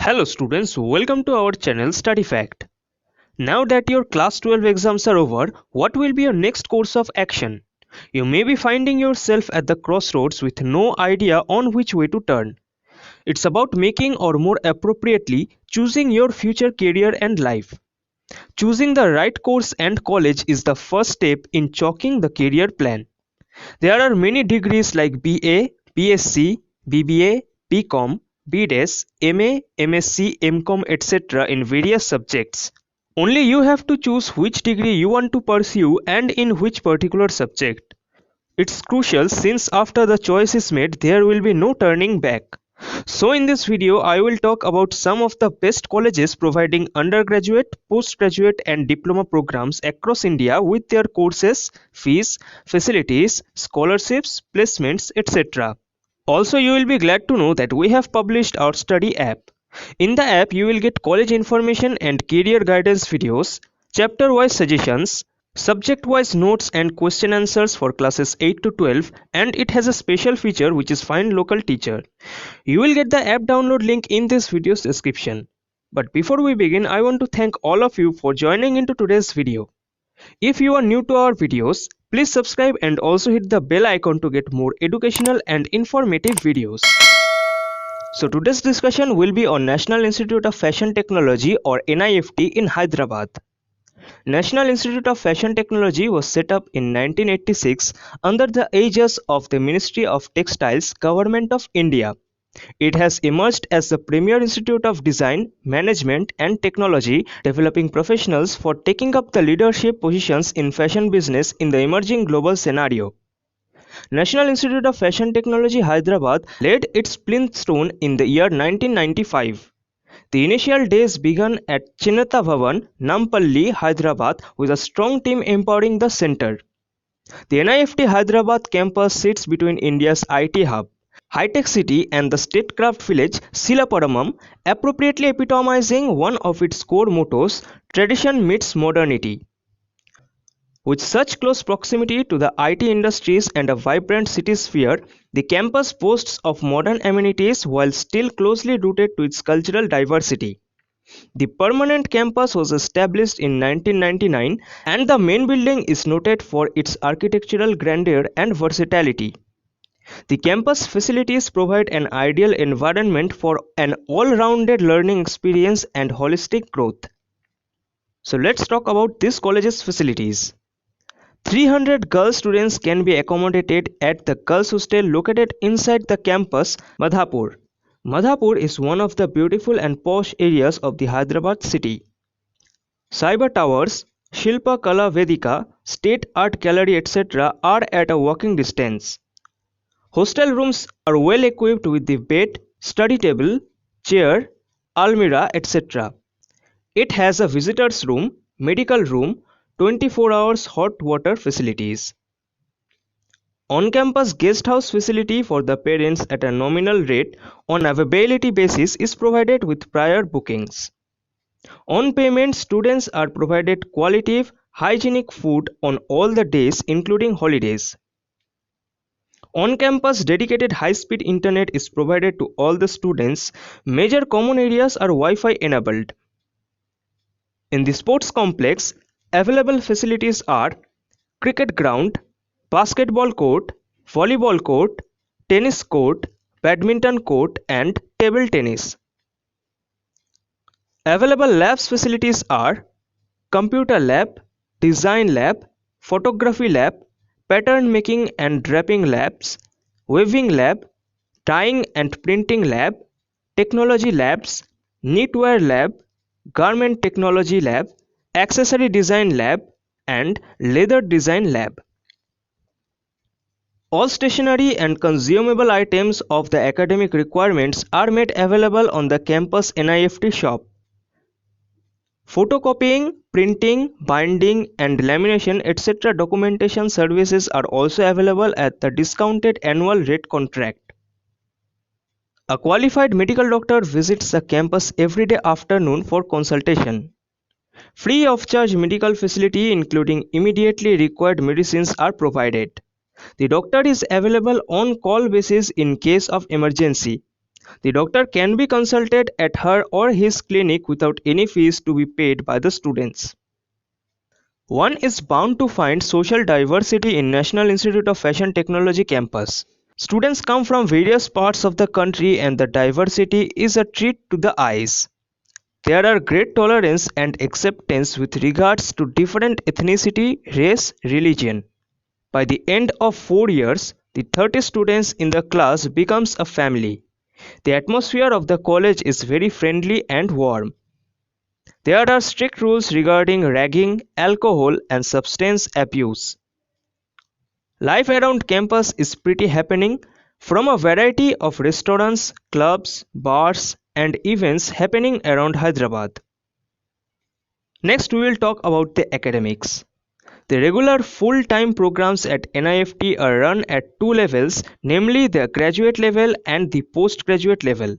Hello students, welcome to our channel Study Fact. Now that your class 12 exams are over, what will be your next course of action? You may be finding yourself at the crossroads with no idea on which way to turn. It's about making, or more appropriately, choosing your future career and life. Choosing the right course and college is the first step in chalking the career plan. There are many degrees like BA, BSc, BBA, BCom, BDes, MA, MSc, MCom, etc. in various subjects. Only you have to choose which degree you want to pursue and in which particular subject. It's crucial since after the choice is made, there will be no turning back. So in this video, I will talk about some of the best colleges providing undergraduate, postgraduate and diploma programs across India with their courses, fees, facilities, scholarships, placements, etc. Also, you will be glad to know that we have published our study app. In the app, you will get college information and career guidance videos, chapter-wise suggestions, subject-wise notes and question answers for classes 8 to 12, and it has a special feature which is Find Local Teacher. You will get the app download link in this video's description. But before we begin, I want to thank all of you for joining into today's video. If you are new to our videos, please subscribe and also hit the bell icon to get more educational and informative videos. So today's discussion will be on National Institute of Fashion Technology or NIFT in Hyderabad. National Institute of Fashion Technology was set up in 1986 under the aegis of the Ministry of Textiles, Government of India. It has emerged as the premier institute of design, management and technology, developing professionals for taking up the leadership positions in fashion business in the emerging global scenario. National Institute of Fashion Technology Hyderabad laid its plinth stone in the year 1995. The initial days began at Chinnatha Bhavan, Nampalli, Hyderabad with a strong team empowering the center. The NIFT Hyderabad campus sits between India's IT hub, high-tech city and the statecraft village Silaparamam, appropriately epitomizing one of its core mottos, tradition meets modernity. With such close proximity to the IT industries and a vibrant city sphere, the campus boasts of modern amenities while still closely rooted to its cultural diversity. The permanent campus was established in 1999 and the main building is noted for its architectural grandeur and versatility. The campus facilities provide an ideal environment for an all-rounded learning experience and holistic growth. So let's talk about this college's facilities. 300 girl students can be accommodated at the girls' hostel located inside the campus, Madhapur. Madhapur is one of the beautiful and posh areas of the Hyderabad city. Cyber Towers, Shilpa Kala Vedika, State Art Gallery etc. are at a walking distance. Hostel rooms are well equipped with the bed, study table, chair, almirah etc. It has a visitors room, medical room, 24 hours hot water facilities. On-campus guest house facility for the parents at a nominal rate on availability basis is provided with prior bookings. On payment, students are provided qualitative, hygienic food on all the days including holidays. On-campus dedicated high-speed internet is provided to all the students. Major common areas are Wi-Fi enabled. In the sports complex, available facilities are cricket ground, basketball court, volleyball court, tennis court, badminton court and table tennis. Available labs facilities are computer lab, design lab, photography lab, pattern making and draping labs, weaving lab, dyeing and printing lab, technology labs, knitwear lab, garment technology lab, accessory design lab and leather design lab. All stationery and consumable items of the academic requirements are made available on the campus NIFT shop. Photocopying, printing, binding and lamination etc. documentation services are also available at the discounted annual rate contract. A qualified medical doctor visits the campus every day afternoon for consultation. Free of charge medical facility including immediately required medicines are provided. The doctor is available on call basis in case of emergency. The doctor can be consulted at her or his clinic without any fees to be paid by the students. One is bound to find social diversity in National Institute of Fashion Technology campus. Students come from various parts of the country and the diversity is a treat to the eyes. There are great tolerance and acceptance with regards to different ethnicity, race, religion. By the end of 4 years, the 30 students in the class becomes a family. The atmosphere of the college is very friendly and warm. There are strict rules regarding ragging, alcohol and substance abuse. Life around campus is pretty happening, from a variety of restaurants, clubs, bars and events happening around Hyderabad. Next we will talk about the academics. The regular full-time programs at NIFT are run at two levels, namely the graduate level and the postgraduate level.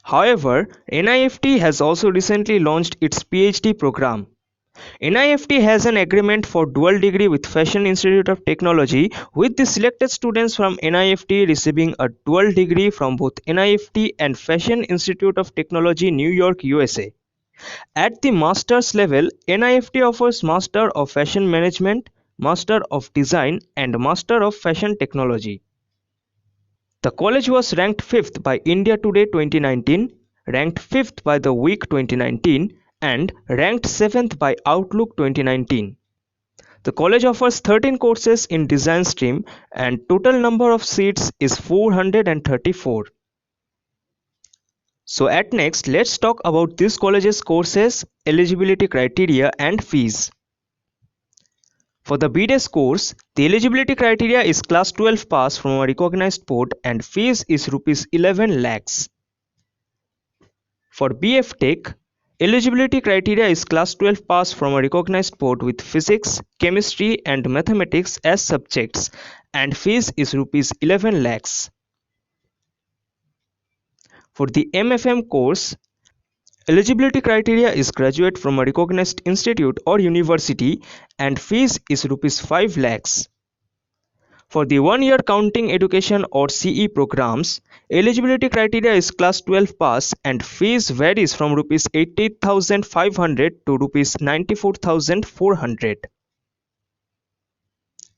However, NIFT has also recently launched its PhD program. NIFT has an agreement for dual degree with Fashion Institute of Technology, with the selected students from NIFT receiving a dual degree from both NIFT and Fashion Institute of Technology, New York, USA. At the master's level, NIFT offers Master of Fashion Management, Master of Design and Master of Fashion Technology. The college was ranked 5th by India Today 2019, ranked 5th by The Week 2019 and ranked 7th by Outlook 2019. The college offers 13 courses in design stream and total number of seats is 434. So at next, let's talk about this college's courses, eligibility criteria and fees. For the BDes course, the eligibility criteria is class 12 pass from a recognized board and fees is rupees 11 lakhs. For BF Tech, eligibility criteria is class 12 pass from a recognized board with physics, chemistry and mathematics as subjects and fees is rupees 11 lakhs. For the MFM course, eligibility criteria is graduate from a recognized institute or university and fees is rupees 5 lakhs. For the 1-year counting education or CE programs, eligibility criteria is class 12 pass and fees varies from rupees 80,500 to rupees 94,400.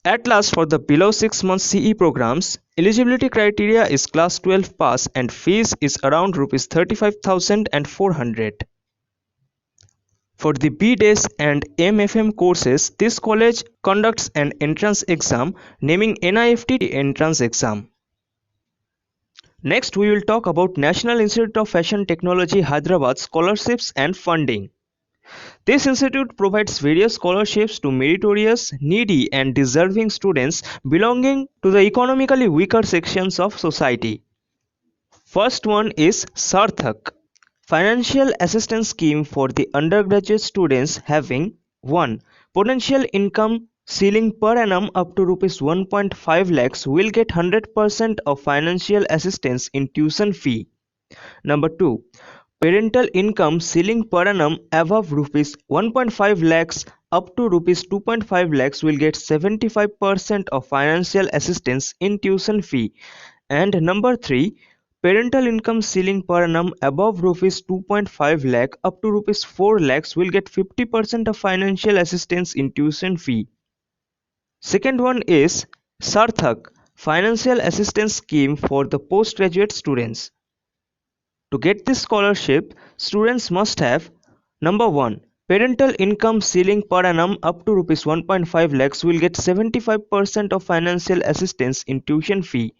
At last, for the below 6 months CE programs, eligibility criteria is class 12 pass and fees is around rupees 35,400. For the BDes and MFM courses, this college conducts an entrance exam, naming NIFT entrance exam. Next, we will talk about National Institute of Fashion Technology Hyderabad scholarships and funding. This institute provides various scholarships to meritorious, needy and deserving students belonging to the economically weaker sections of society. First one is Sarthak, financial assistance scheme for the undergraduate students having 1. Potential income ceiling per annum up to rupees 1.5 lakhs will get 100% of financial assistance in tuition fee. Number 2. Parental income ceiling per annum above rupees 1.5 lakhs up to rupees 2.5 lakhs will get 75% of financial assistance in tuition fee. And number 3. Parental income ceiling per annum above rupees 2.5 lakh up to rupees 4 lakhs will get 50% of financial assistance in tuition fee. Second one is Sarthak, financial assistance scheme for the postgraduate students. To get this scholarship, students must have number 1. Parental income ceiling per annum up to rupees 1.5 lakhs will get 75% of financial assistance in tuition fee.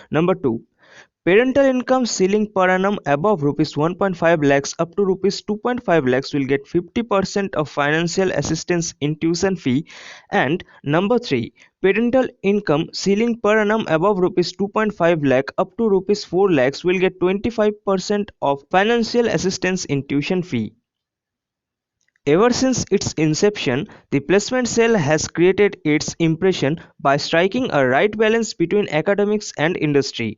Number 2. Parental income ceiling per annum above rupees 1.5 lakhs up to rupees 2.5 lakhs will get 50% of financial assistance in tuition fee. And number 3. Parental income ceiling per annum above rupees 2.5 lakh up to rupees 4 lakhs will get 25% of financial assistance in tuition fee. Ever since its inception, the placement cell has created its impression by striking a right balance between academics and industry.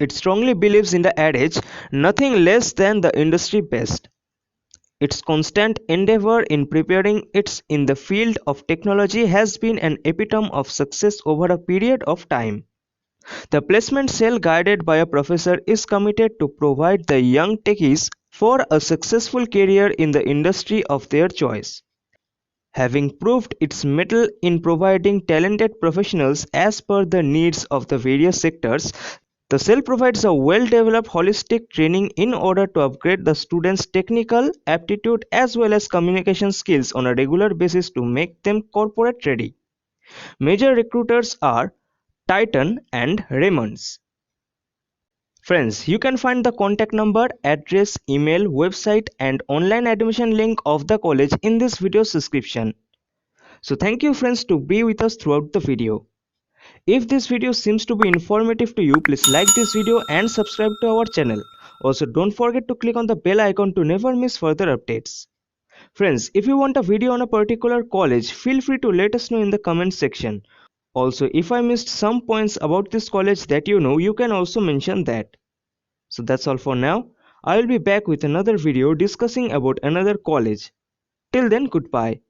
It strongly believes in the adage, nothing less than the industry best. Its constant endeavor in preparing it in the field of technology has been an epitome of success over a period of time. The placement cell guided by a professor is committed to provide the young techies for a successful career in the industry of their choice. Having proved its mettle in providing talented professionals as per the needs of the various sectors, the cell provides a well-developed holistic training in order to upgrade the students' technical aptitude as well as communication skills on a regular basis to make them corporate ready. Major recruiters are Titan and Raymonds. Friends, you can find the contact number, address, email, website and online admission link of the college in this video's description. So thank you friends to be with us throughout the video. If this video seems to be informative to you, please like this video and subscribe to our channel. Also don't forget to click on the bell icon to never miss further updates. Friends, if you want a video on a particular college, feel free to let us know in the comment section. Also, if I missed some points about this college that you know, you can also mention that. So that's all for now. I will be back with another video discussing about another college. Till then, goodbye.